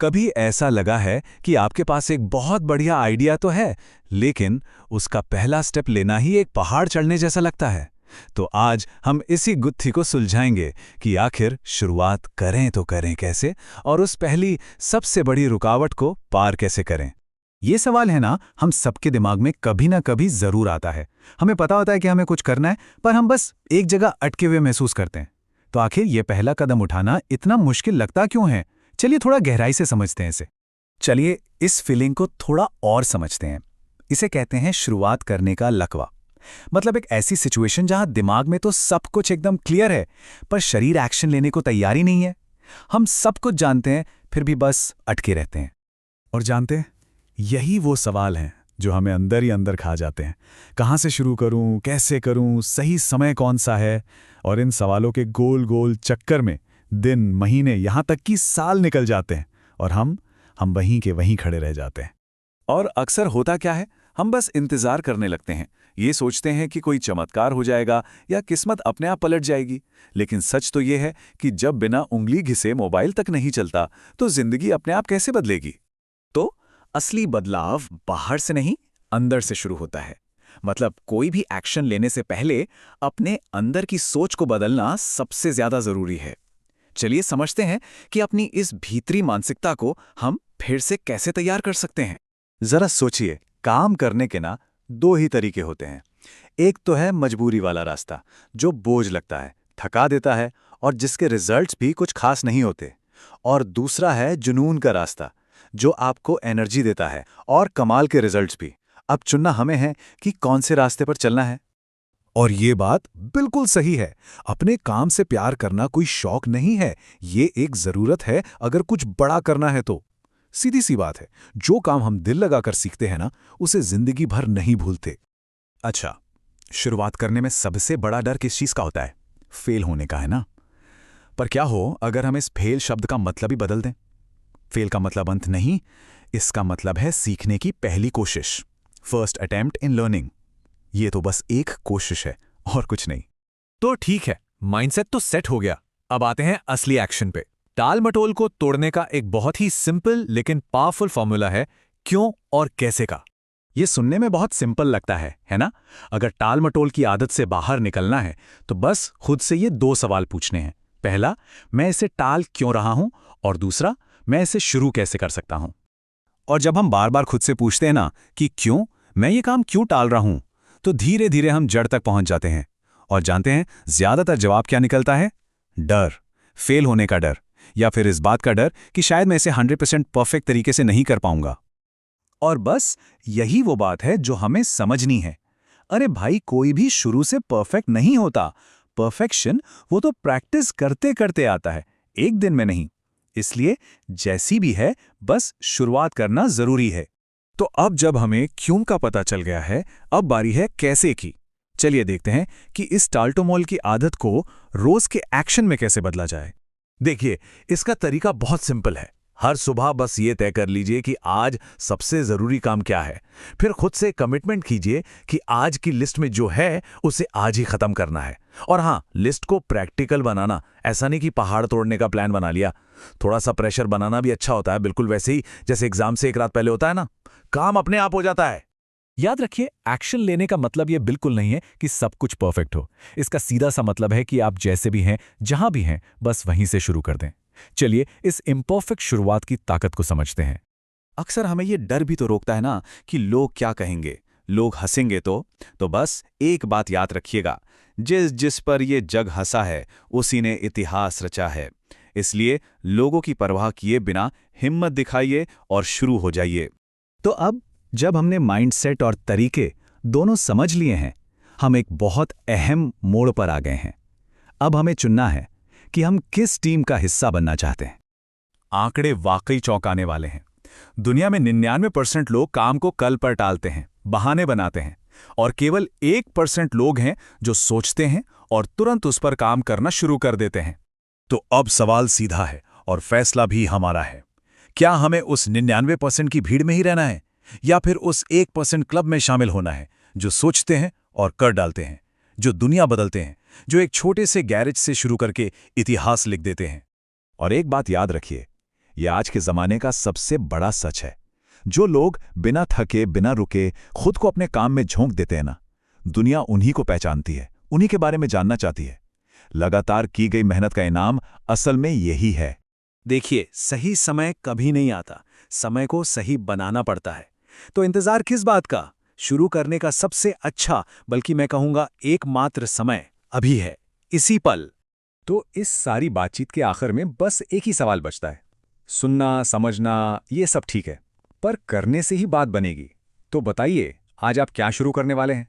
कभी ऐसा लगा है कि आपके पास एक बहुत बढ़िया आइडिया तो है, लेकिन उसका पहला स्टेप लेना ही एक पहाड़ चढ़ने जैसा लगता है। तो आज हम इसी गुत्थी को सुलझाएंगे कि आखिर शुरुआत करें तो करें कैसे, और उस पहली सबसे बड़ी रुकावट को पार कैसे करें। ये सवाल है ना, हम सबके दिमाग में कभी ना कभी जरूर आता है। हमें पता होता है कि हमें कुछ करना है, पर हम बस एक जगह अटके हुए महसूस करते हैं। तो आखिर ये पहला कदम उठाना इतना मुश्किल लगता क्यों है? चलिए थोड़ा गहराई से समझते हैं इसे। चलिए इस फीलिंग को थोड़ा और समझते हैं। इसे कहते हैं शुरुआत करने का लकवा। मतलब एक ऐसी सिचुएशन जहां दिमाग में तो सब कुछ एकदम क्लियर है, पर शरीर एक्शन लेने को तैयार ही नहीं है। हम सब कुछ जानते हैं, फिर भी बस अटके रहते हैं। और जानते हैं, यही वो सवाल हैं जो हमें अंदर ही अंदर खा जाते हैं। कहाँ से शुरू करूं, कैसे करूं, सही समय कौन सा है? और इन सवालों के गोल गोल चक्कर में दिन, महीने, यहाँ तक कि साल निकल जाते हैं और हम वहीं के वहीं खड़े रह जाते हैं। और अक्सर होता क्या है, हम बस इंतजार करने लगते हैं। ये सोचते हैं कि कोई चमत्कार हो जाएगा या किस्मत अपने आप पलट जाएगी। लेकिन सच तो ये है कि जब बिना उंगली घिसे मोबाइल तक नहीं चलता, तो जिंदगी अपने आप कैसे बदलेगी? तो असली बदलाव बाहर से नहीं, अंदर से शुरू होता है। मतलब कोई भी एक्शन लेने से पहले अपने अंदर की सोच को बदलना सबसे ज्यादा जरूरी है। चलिए समझते हैं कि अपनी इस भीतरी मानसिकता को हम फिर से कैसे तैयार कर सकते हैं। जरा सोचिए, काम करने के ना दो ही तरीके होते हैं। एक तो है मजबूरी वाला रास्ता, जो बोझ लगता है, थका देता है और जिसके रिजल्ट्स भी कुछ खास नहीं होते। और दूसरा है जुनून का रास्ता, जो आपको एनर्जी देता है और कमाल के रिजल्ट्स भी। अब चुनना हमें है कि कौन से रास्ते पर चलना है। और ये बात बिल्कुल सही है। अपने काम से प्यार करना कोई शौक नहीं है, ये एक जरूरत है अगर कुछ बड़ा करना है तो। सीधी सी बात है, जो काम हम दिल लगाकर सीखते हैं ना, उसे जिंदगी भर नहीं भूलते। अच्छा, शुरुआत करने में सबसे बड़ा डर किस चीज का होता है? फेल होने का, है ना? पर क्या हो अगर हम इस फेल शब्द का मतलब ही बदल दें? फेल का मतलब अंत नहीं, इसका मतलब है सीखने की पहली कोशिश। First attempt in learning. ये तो बस एक कोशिश है और कुछ नहीं। तो ठीक है, माइंडसेट तो सेट हो गया। अब आते हैं असली एक्शन पे। टाल मटोल को तोड़ने का एक बहुत ही सिंपल लेकिन पावरफुल फॉर्मूला है, क्यों और कैसे का। ये सुनने में बहुत सिंपल लगता है ना? अगर टाल मटोल की आदत से बाहर निकलना है तो बस खुद से ये दो सवाल पूछने हैं। पहला, मैं इसे टाल क्यों रहा हूं? और दूसरा, मैं इसे शुरू कैसे कर सकता हूं? और जब हम बार बार खुद से पूछते हैं ना कि क्यों, मैं ये काम क्यों टाल रहा हूं, तो धीरे धीरे हम जड़ तक पहुंच जाते हैं। और जानते हैं ज्यादातर जवाब क्या निकलता है? डर। फेल होने का डर, या फिर इस बात का डर कि शायद मैं इसे 100% परफेक्ट तरीके से नहीं कर पाऊंगा। और बस यही वो बात है जो हमें समझनी है। अरे भाई, कोई भी शुरू से परफेक्ट नहीं होता। परफेक्शन वो तो प्रैक्टिस करते करते आता है, एक दिन में नहीं। इसलिए जैसी भी है, बस शुरुआत करना जरूरी है। तो अब जब हमें क्यों का पता चल गया है, अब बारी है कैसे की। चलिए देखते हैं कि इस टालटोमोल की आदत को रोज के एक्शन में कैसे बदला जाए। देखिए, इसका तरीका बहुत सिंपल है। हर सुबह बस ये तय कर लीजिए कि आज सबसे जरूरी काम क्या है। फिर खुद से कमिटमेंट कीजिए कि आज की लिस्ट में जो है उसे आज ही खत्म करना है। और हाँ, लिस्ट को प्रैक्टिकल बनाना, ऐसा नहीं कि पहाड़ तोड़ने का प्लान बना लिया। थोड़ा सा प्रेशर बनाना भी अच्छा होता है, बिल्कुल वैसे ही जैसे एग्जाम से एक रात पहले होता है ना, काम अपने आप हो जाता है। याद रखिए, एक्शन लेने का मतलब यह बिल्कुल नहीं है कि सब कुछ परफेक्ट हो। इसका सीधा सा मतलब है कि आप जैसे भी हैं, जहां भी हैं, बस वहीं से शुरू कर दें। चलिए इस इम्परफेक्ट शुरुआत की ताकत को समझते हैं। अक्सर हमें यह डर भी तो रोकता है ना कि लोग क्या कहेंगे, लोग हंसेंगे तो बस एक बात याद रखिएगा, जिस पर ये जग हंसा है उसी ने इतिहास रचा है। इसलिए लोगों की परवाह किए बिना हिम्मत दिखाइए और शुरू हो जाइए। तो अब जब हमने माइंडसेट और तरीके दोनों समझ लिए हैं, हम एक बहुत अहम मोड़ पर आ गए हैं। अब हमें चुनना है कि हम किस टीम का हिस्सा बनना चाहते हैं। आंकड़े वाकई चौंकाने वाले हैं। दुनिया में 99% लोग काम को कल पर टालते हैं, बहाने बनाते हैं, और केवल 1% लोग हैं जो सोचते हैं और तुरंत उस पर काम करना शुरू कर देते हैं। तो अब सवाल सीधा है और फैसला भी हमारा है। क्या हमें उस 99% की भीड़ में ही रहना है, या फिर उस 1% क्लब में शामिल होना है जो सोचते हैं और कर डालते हैं, जो दुनिया बदलते हैं, जो एक छोटे से गैरेज से शुरू करके इतिहास लिख देते हैं? और एक बात याद रखिए, ये आज के ज़माने का सबसे बड़ा सच है। जो लोग बिना थके, बिना रुके खुद को अपने काम में झोंक देते हैं ना, दुनिया उन्हीं को पहचानती है, उन्हीं के बारे में जानना चाहती है। लगातार की गई मेहनत का इनाम असल में यही है। देखिए, सही समय कभी नहीं आता, समय को सही बनाना पड़ता है। तो इंतजार किस बात का? शुरू करने का सबसे अच्छा, बल्कि मैं कहूंगा एकमात्र समय अभी है, इसी पल। तो इस सारी बातचीत के आखिर में बस एक ही सवाल बचता है। सुनना, समझना, ये सब ठीक है, पर करने से ही बात बनेगी। तो बताइए, आज आप क्या शुरू करने वाले हैं?